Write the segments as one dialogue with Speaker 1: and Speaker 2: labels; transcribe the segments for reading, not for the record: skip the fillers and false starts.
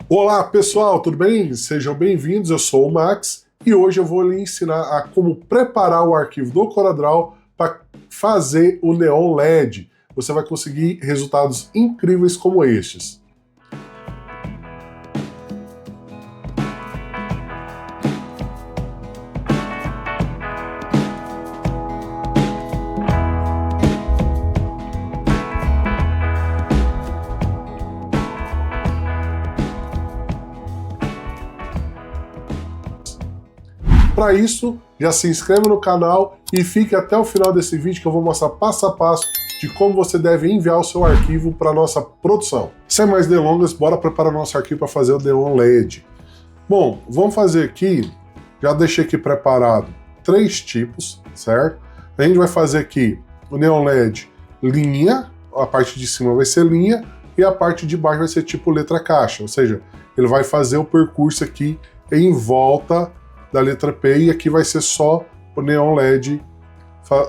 Speaker 1: Olá pessoal, tudo bem? Sejam bem-vindos, eu sou o Max e hoje eu vou lhe ensinar a como preparar o arquivo do CorelDRAW para fazer o Neon LED. Você vai conseguir resultados incríveis como estes. Para isso, já se inscreve no canal e fique até o final desse vídeo que eu vou mostrar passo a passo de como você deve enviar o seu arquivo para a nossa produção. Sem mais delongas, bora preparar o nosso arquivo para fazer o Neon LED. Bom, vamos fazer aqui, já deixei aqui preparado 3 tipos, certo? A gente vai fazer aqui o Neon LED linha, a parte de cima vai ser linha e a parte de baixo vai ser tipo letra caixa, ou seja, ele vai fazer o percurso aqui em volta da letra P, e aqui vai ser só o Neon LED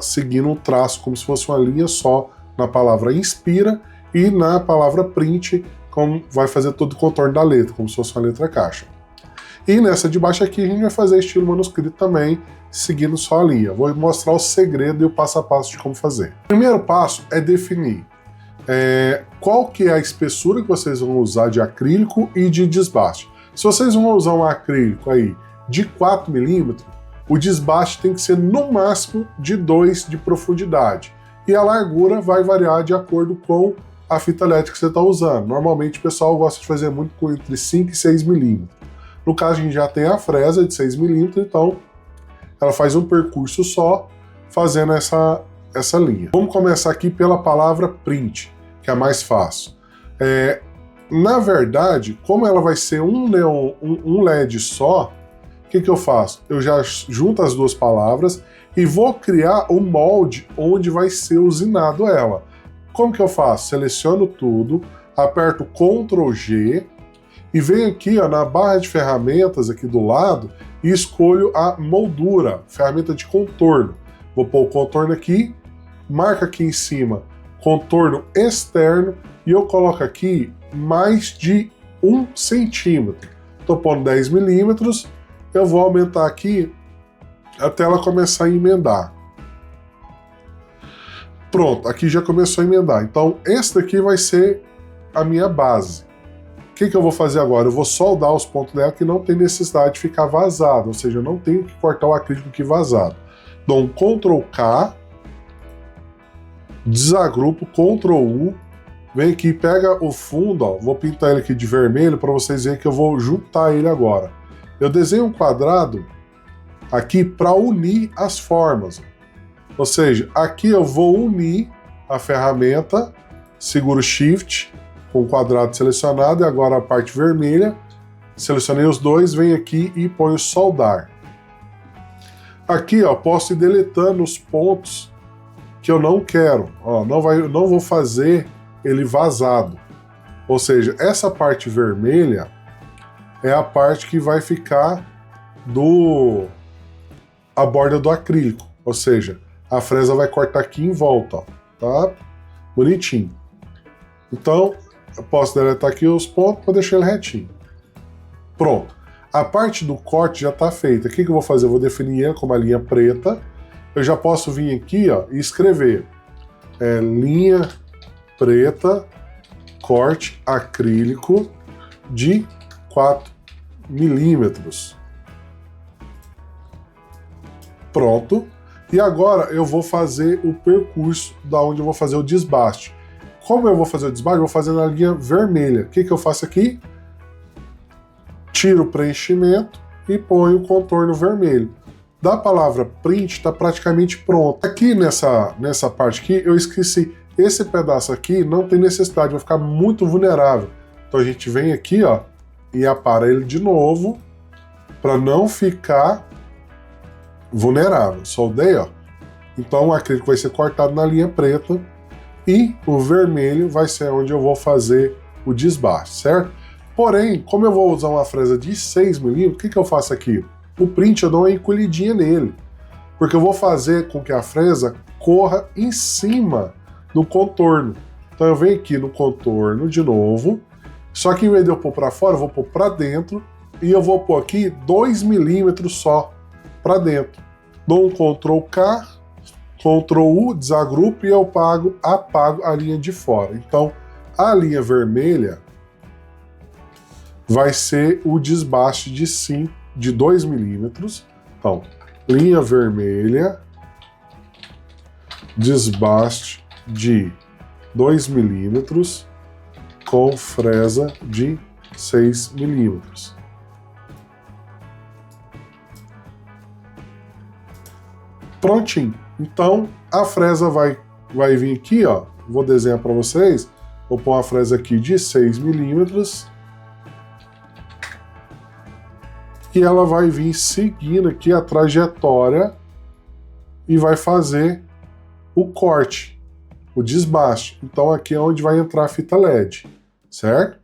Speaker 1: seguindo um traço, como se fosse uma linha só na palavra inspira, e na palavra print, como vai fazer todo o contorno da letra, como se fosse uma letra caixa. E nessa de baixo aqui a gente vai fazer estilo manuscrito também, seguindo só a linha. Vou mostrar o segredo e o passo a passo de como fazer. O primeiro passo é definir qual que é a espessura que vocês vão usar de acrílico e de desbaste. Se vocês vão usar um acrílico aí de 4 mm, o desbaste tem que ser no máximo de 2 de profundidade. E a largura vai variar de acordo com a fita elétrica que você está usando. Normalmente o pessoal gosta de fazer muito com entre 5 e 6 mm. No caso a gente já tem a fresa de 6 mm, então ela faz um percurso só, fazendo essa linha. Vamos começar aqui pela palavra print, que é a mais fácil. Na verdade, como ela vai ser um LED só, o que eu faço? Eu já junto as duas palavras e vou criar o molde onde vai ser usinado ela. Como que eu faço? Seleciono tudo, aperto Ctrl G e venho aqui na barra de ferramentas aqui do lado e escolho a moldura, ferramenta de contorno. Vou pôr o contorno aqui, marca aqui em cima contorno externo e eu coloco aqui mais de 1 centímetro. Estou pondo 10 milímetros. Eu vou aumentar aqui até ela começar a emendar. Pronto, aqui já começou a emendar. Então, esse daqui vai ser a minha base. O que eu vou fazer agora? Eu vou soldar os pontos dela que não tem necessidade de ficar vazado, ou seja, eu não tenho que cortar o acrílico aqui vazado. Dou um Ctrl K, desagrupo, Ctrl U, vem aqui, pega o fundo, ó, vou pintar ele aqui de vermelho para vocês verem que eu vou juntar ele agora. Eu desenho um quadrado aqui para unir as formas. Ou seja, aqui eu vou unir a ferramenta, seguro Shift com o quadrado selecionado e agora a parte vermelha. Selecionei os dois, venho aqui e ponho soldar. Aqui, ó, posso ir deletando os pontos que eu não quero. Ó, não vou fazer ele vazado. Ou seja, essa parte vermelha é a parte que vai ficar a borda do acrílico, ou seja, a fresa vai cortar aqui em volta, ó, tá? Bonitinho. Então, eu posso deletar aqui os pontos para deixar ele retinho. Pronto. A parte do corte já está feita. O que eu vou fazer? Eu vou definir ela com uma linha preta. Eu já posso vir aqui, ó, e escrever linha preta, corte acrílico de 4 milímetros. Pronto. E agora eu vou fazer o percurso da onde eu vou fazer o desbaste. Como eu vou fazer o desbaste? Eu vou fazer na linha vermelha. O que eu faço aqui? Tiro o preenchimento e ponho o contorno vermelho. Da palavra print está praticamente pronto. Aqui nessa parte aqui eu esqueci. Esse pedaço aqui não tem necessidade, vai ficar muito vulnerável. Então a gente vem aqui, ó, e apara ele de novo para não ficar vulnerável. Soldei, ó. Então o acrílico vai ser cortado na linha preta e o vermelho vai ser onde eu vou fazer o desbaste, certo? Porém, como eu vou usar uma fresa de 6 mm, o que eu faço aqui? O print eu dou uma encolhidinha nele, porque eu vou fazer com que a fresa corra em cima do contorno. Então eu venho aqui no contorno de novo, Só que em vez de eu pôr para fora, eu vou pôr para dentro e eu vou pôr aqui 2 milímetros só para dentro. Dou um Ctrl K, Ctrl U, desagrupo e eu apago a linha de fora. Então, a linha vermelha vai ser o desbaste de 2 milímetros. Então, linha vermelha, desbaste de 2 milímetros com fresa de 6 milímetros. Prontinho. Então, a fresa vai vir aqui, ó. Vou desenhar para vocês. Vou pôr uma fresa aqui de 6 milímetros. E ela vai vir seguindo aqui a trajetória e vai fazer o corte, o desbaste. Então aqui é onde vai entrar a fita LED, certo?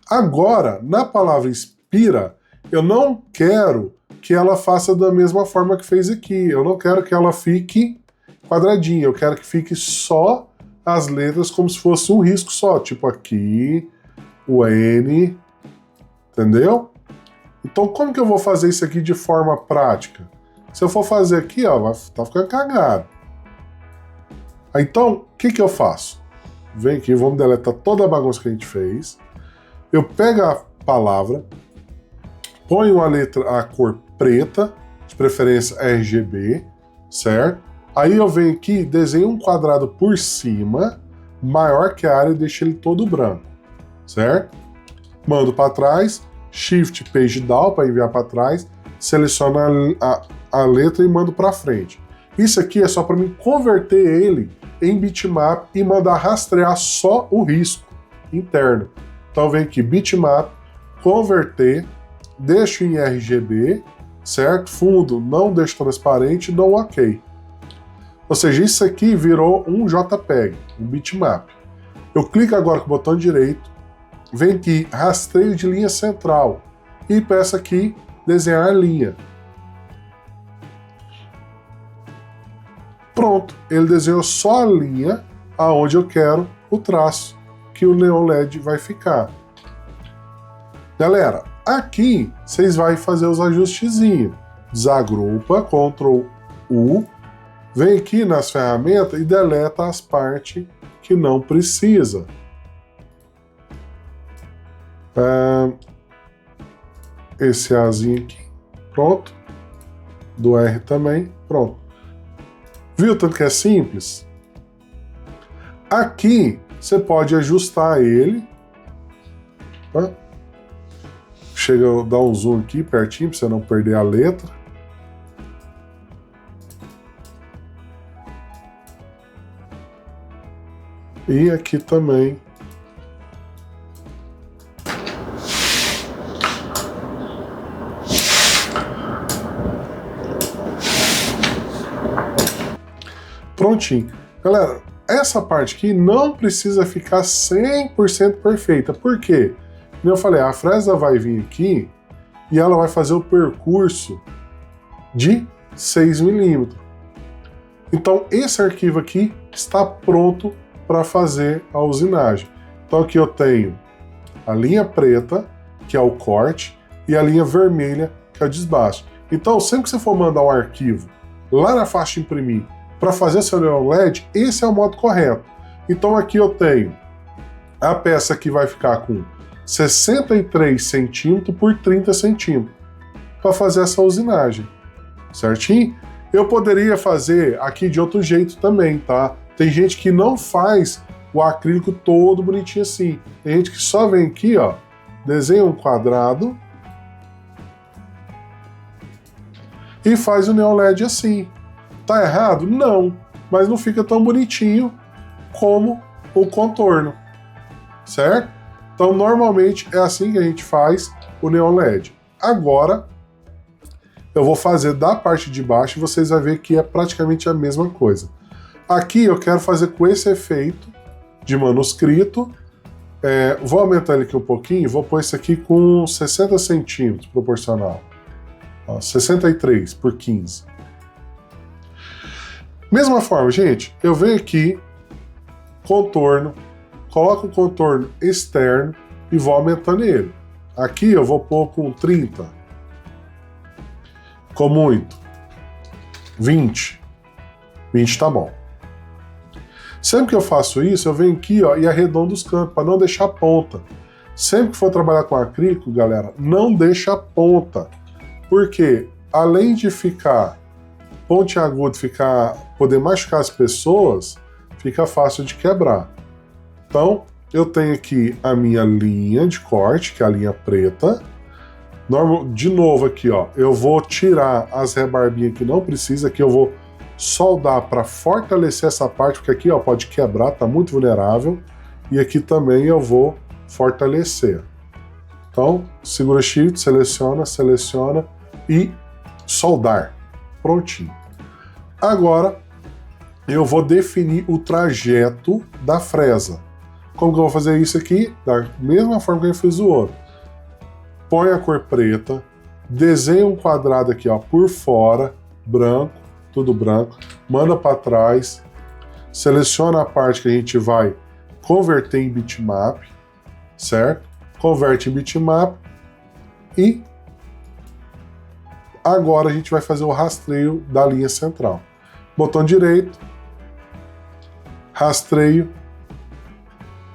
Speaker 1: Agora, na palavra inspira, eu não quero que ela faça da mesma forma que fez aqui. Eu não quero que ela fique quadradinha, eu quero que fique só as letras como se fosse um risco só, tipo aqui, o N, entendeu? Então, como que eu vou fazer isso aqui de forma prática? Se eu for fazer aqui, ó, vai estar ficando cagado. Então, o que eu faço? Vem aqui, vamos deletar toda a bagunça que a gente fez. Eu pego a palavra, ponho a cor preta, de preferência RGB, certo? Aí eu venho aqui, desenho um quadrado por cima, maior que a área, e deixo ele todo branco, certo? Mando para trás, Shift Page Down para enviar para trás, seleciono a letra e mando para frente. Isso aqui é só para mim converter ele em bitmap e mandar rastrear só o risco interno. Então vem aqui, bitmap, converter, deixo em RGB, certo? Fundo, não deixo transparente, dou um OK. Ou seja, isso aqui virou um JPEG, um bitmap. Eu clico agora com o botão direito, vem aqui, rastreio de linha central, e peço aqui, desenhar linha. Pronto, ele desenhou só a linha aonde eu quero o traço, que o neon LED vai ficar. Galera, aqui vocês vão fazer os ajustezinhos. Desagrupa, Ctrl U, vem aqui nas ferramentas e deleta as partes que não precisa. Esse Azinho aqui, pronto. Do R também, pronto. Viu tanto que é simples? Aqui você pode ajustar ele. Tá? Chega a dar um zoom aqui pertinho para você não perder a letra. E aqui também. Prontinho. Galera, essa parte aqui não precisa ficar 100% perfeita. Por quê? Como eu falei, a fresa vai vir aqui e ela vai fazer o percurso de 6 milímetros. Então, esse arquivo aqui está pronto para fazer a usinagem. Então, aqui eu tenho a linha preta, que é o corte, e a linha vermelha, que é o desbaste. Então, sempre que você for mandar um arquivo lá na faixa imprimir para fazer seu neon LED, esse é o modo correto. Então aqui eu tenho a peça que vai ficar com 63 centímetros por 30 centímetros para fazer essa usinagem, certinho? Eu poderia fazer aqui de outro jeito também, tá? Tem gente que não faz o acrílico todo bonitinho assim. Tem gente que só vem aqui, ó, desenha um quadrado e faz o neon LED assim. Tá errado? Não, mas não fica tão bonitinho como o contorno, certo? Então, normalmente é assim que a gente faz o neon LED. Agora, eu vou fazer da parte de baixo e vocês vão ver que é praticamente a mesma coisa. Aqui eu quero fazer com esse efeito de manuscrito. Vou aumentar ele aqui um pouquinho, vou pôr esse aqui com 60 centímetros proporcional. Ó, 63 por 15. Mesma forma, gente, eu venho aqui, contorno, coloco o contorno externo, e vou aumentando ele. Aqui eu vou pôr com 30. Ficou muito. 20. 20 tá bom. Sempre que eu faço isso, eu venho aqui, ó, e arredondo os cantos, para não deixar ponta. Sempre que for trabalhar com acrílico, galera, não deixa ponta. Porque, além de ficar pontiagudo, poder machucar as pessoas, fica fácil de quebrar. Então, eu tenho aqui a minha linha de corte, que é a linha preta. De novo aqui, ó, eu vou tirar as rebarbinhas que não precisa, aqui eu vou soldar para fortalecer essa parte, porque aqui, ó, pode quebrar, tá muito vulnerável. E aqui também eu vou fortalecer. Então, segura Shift, seleciona e soldar. Prontinho. Agora, eu vou definir o trajeto da fresa. Como que eu vou fazer isso aqui? Da mesma forma que eu fiz o outro. Põe a cor preta, desenha um quadrado aqui, ó, por fora, branco, tudo branco, manda para trás, seleciona a parte que a gente vai converter em bitmap, certo? Converte em bitmap e agora a gente vai fazer o rastreio da linha central. Botão direito, rastreio,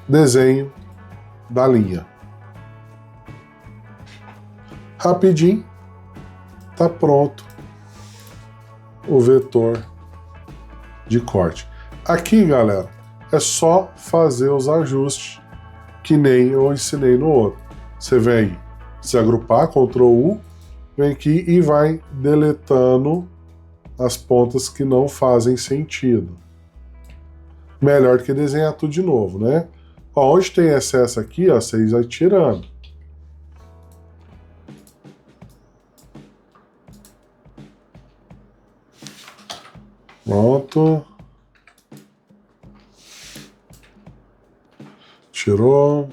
Speaker 1: desenho da linha. Rapidinho, tá pronto o vetor de corte. Aqui, galera, é só fazer os ajustes que nem eu ensinei no outro. Você vem se agrupar, Ctrl U, vem aqui e vai deletando as pontas que não fazem sentido. Melhor do que desenhar tudo de novo, né? Ó, onde tem excesso aqui, ó, vocês vai tirando. Pronto. Tirou.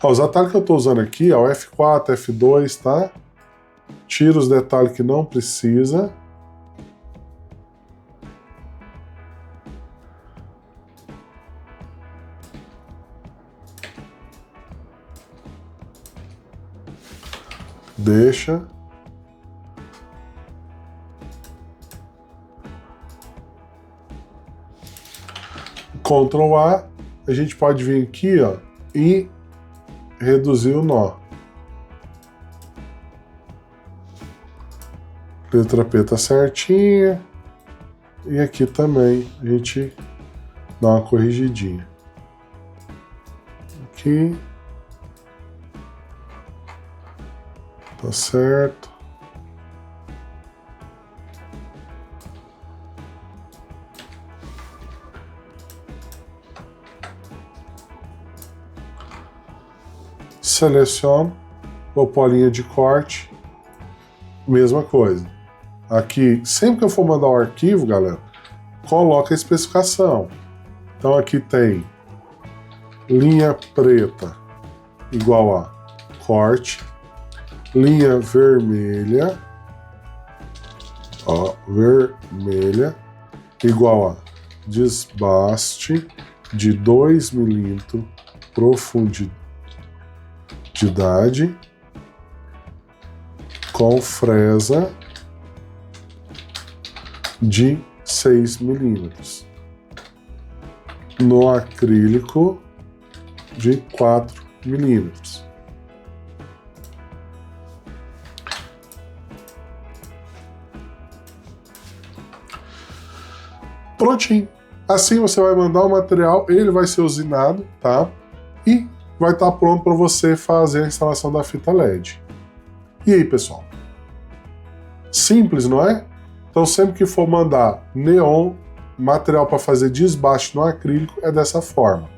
Speaker 1: Ó, os atalhos que eu estou usando aqui, ó, F4, F2, tá? Tira os detalhes que não precisa. Deixa. Ctrl A, a gente pode vir aqui, ó, e reduzir o nó. Letra P tá certinha. E aqui também a gente dá uma corrigidinha. Aqui. Tá certo. Seleciono, vou pôr a linha de corte, mesma coisa. Aqui, sempre que eu for mandar o arquivo, galera, coloca a especificação. Então aqui tem linha preta igual a corte, linha vermelha, ó, vermelha igual a desbaste de 2 milímetros, profundidade com fresa de 6 milímetros, no acrílico de 4 milímetros. Prontinho. Assim você vai mandar o material, ele vai ser usinado, tá? E vai estar pronto para você fazer a instalação da fita LED. E aí, pessoal? Simples, não é? Então, sempre que for mandar neon, material para fazer desbaste no acrílico, é dessa forma.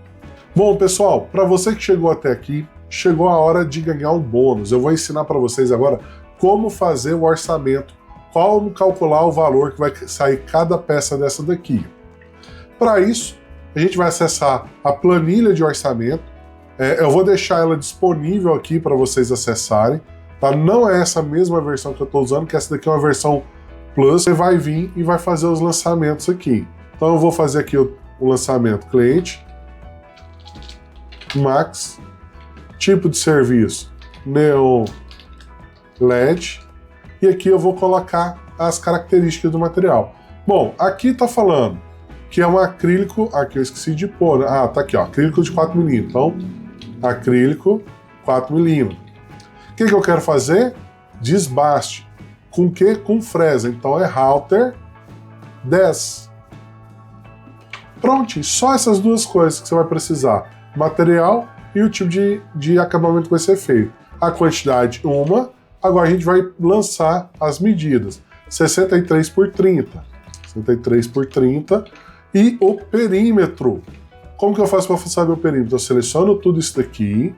Speaker 1: Bom, pessoal, para você que chegou até aqui, chegou a hora de ganhar um bônus. Eu vou ensinar para vocês agora como fazer o orçamento, como calcular o valor que vai sair cada peça dessa daqui. Para isso, a gente vai acessar a planilha de orçamento. Eu vou deixar ela disponível aqui para vocês acessarem. Tá? Não é essa mesma versão que eu estou usando, que essa daqui é uma versão Plus. Você vai vir e vai fazer os lançamentos aqui. Então eu vou fazer aqui o lançamento cliente, Max, tipo de serviço, Neon LED, e aqui eu vou colocar as características do material. Bom, aqui tá falando que é um acrílico, aqui eu esqueci de pôr, tá aqui, ó, acrílico de 4mm, então, acrílico 4mm. O que eu quero fazer? Desbaste. Com que? Com fresa, então é halter 10. Pronto, só essas duas coisas que você vai precisar, material e o tipo de acabamento que vai ser feito. A quantidade, uma. Agora a gente vai lançar as medidas. 63 por 30. 63 por 30. E o perímetro. Como que eu faço para saber o perímetro? Eu seleciono tudo isso daqui,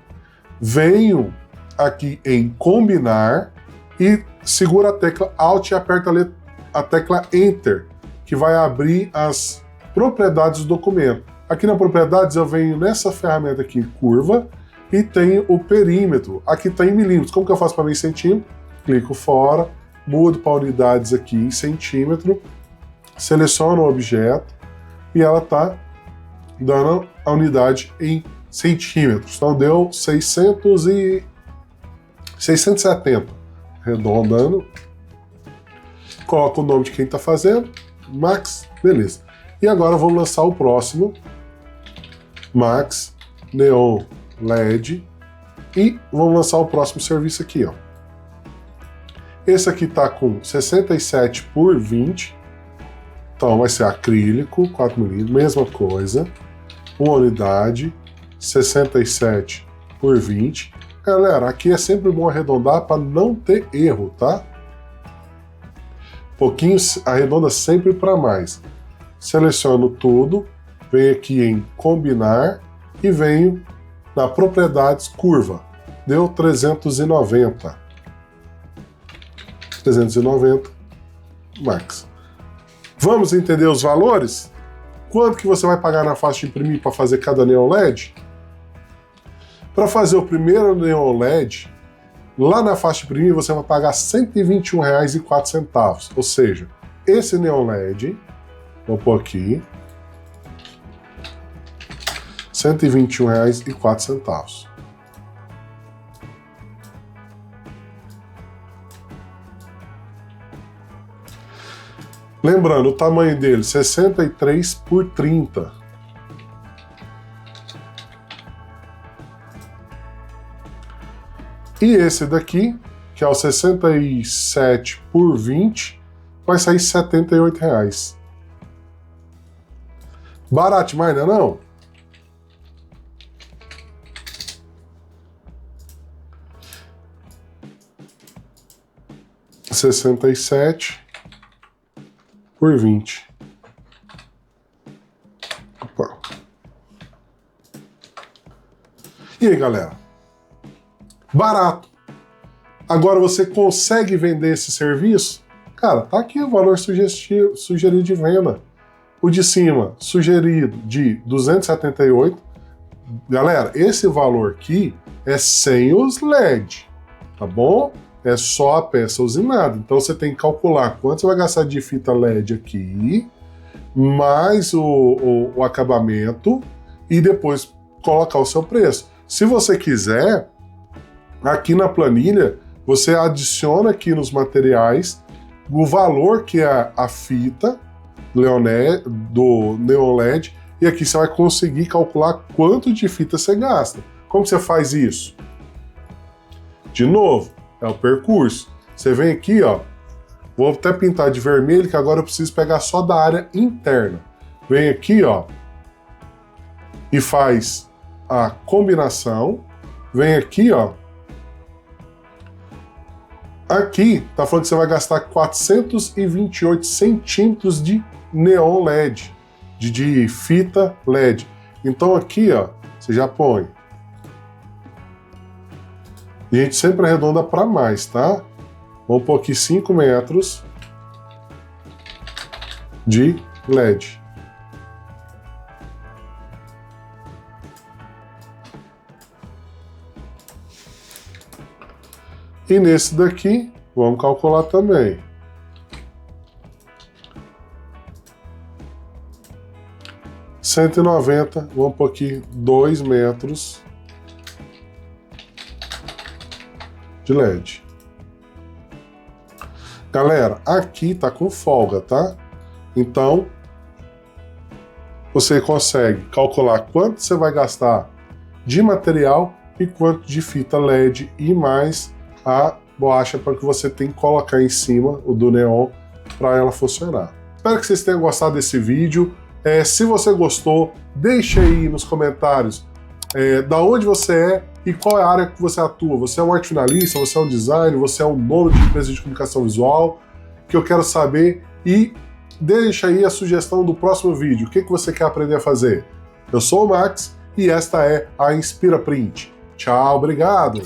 Speaker 1: venho aqui em combinar e seguro a tecla Alt e aperto a tecla Enter, que vai abrir as propriedades do documento. Aqui na propriedades eu venho nessa ferramenta aqui, curva, e tenho o perímetro. Aqui está em milímetros. Como que eu faço para ver em centímetro? Clico fora, mudo para unidades aqui em centímetro, seleciono o objeto e ela está dando a unidade em centímetros. Então deu 670. Arredondando. Coloco o nome de quem está fazendo. Max, beleza. E agora vamos lançar o próximo. Max Neon LED. E vamos lançar o próximo serviço aqui, ó. Esse aqui está com 67 por 20. Então vai ser acrílico, 4mm, mesma coisa. Uma unidade, 67 por 20. Galera, aqui é sempre bom arredondar para não ter erro, tá? Pouquinho, arredonda sempre para mais. Seleciono tudo, venho aqui em combinar e venho na propriedades curva. Deu 390. 390 max. Vamos entender os valores? Quanto que você vai pagar na faixa de imprimir para fazer cada neon LED? Para fazer o primeiro neon LED, lá na faixa de imprimir você vai pagar R$ 121,04. Ou seja, esse neon LED, vou pôr aqui, R$ 121,04. Lembrando, o tamanho dele, 63 por 30. E esse daqui, que é o 67 por 20, vai sair R$ 78,00. Barato demais, não é não? R$ 67 por 20. Opa. E aí, galera? Barato. Agora você consegue vender esse serviço? Cara, tá aqui o valor sugerido de venda. O de cima, sugerido de 278. Galera, esse valor aqui é sem os LED, tá bom? É só a peça usinada. Então você tem que calcular quanto você vai gastar de fita LED aqui, mais o acabamento, e depois colocar o seu preço. Se você quiser, aqui na planilha, você adiciona aqui nos materiais o valor que é a fita do Neon LED, e aqui você vai conseguir calcular quanto de fita você gasta. Como você faz isso? De novo, é o percurso. Você vem aqui, ó, vou até pintar de vermelho, que agora eu preciso pegar só da área interna. Vem aqui, ó, e faz a combinação. Vem aqui, ó. Aqui tá falando que você vai gastar 428 centímetros de neon LED, de fita LED. Então aqui, ó, você já põe. E a gente sempre arredonda para mais, tá? Vamos pôr aqui 5 metros de LED. E nesse daqui, vamos calcular também. 190, vamos pôr aqui 2 metros de LED. Galera, aqui tá com folga, tá? Então, você consegue calcular quanto você vai gastar de material e quanto de fita LED e mais a borracha para que você tem que colocar em cima o do neon para ela funcionar. Espero que vocês tenham gostado desse vídeo. Se você gostou, deixe aí nos comentários da onde você é e qual é a área que você atua. Você é um arte finalista, você é um designer, você é um dono de empresa de comunicação visual, que eu quero saber, e deixa aí a sugestão do próximo vídeo. O que você quer aprender a fazer? Eu sou o Max e esta é a Inspira Print. Tchau, obrigado!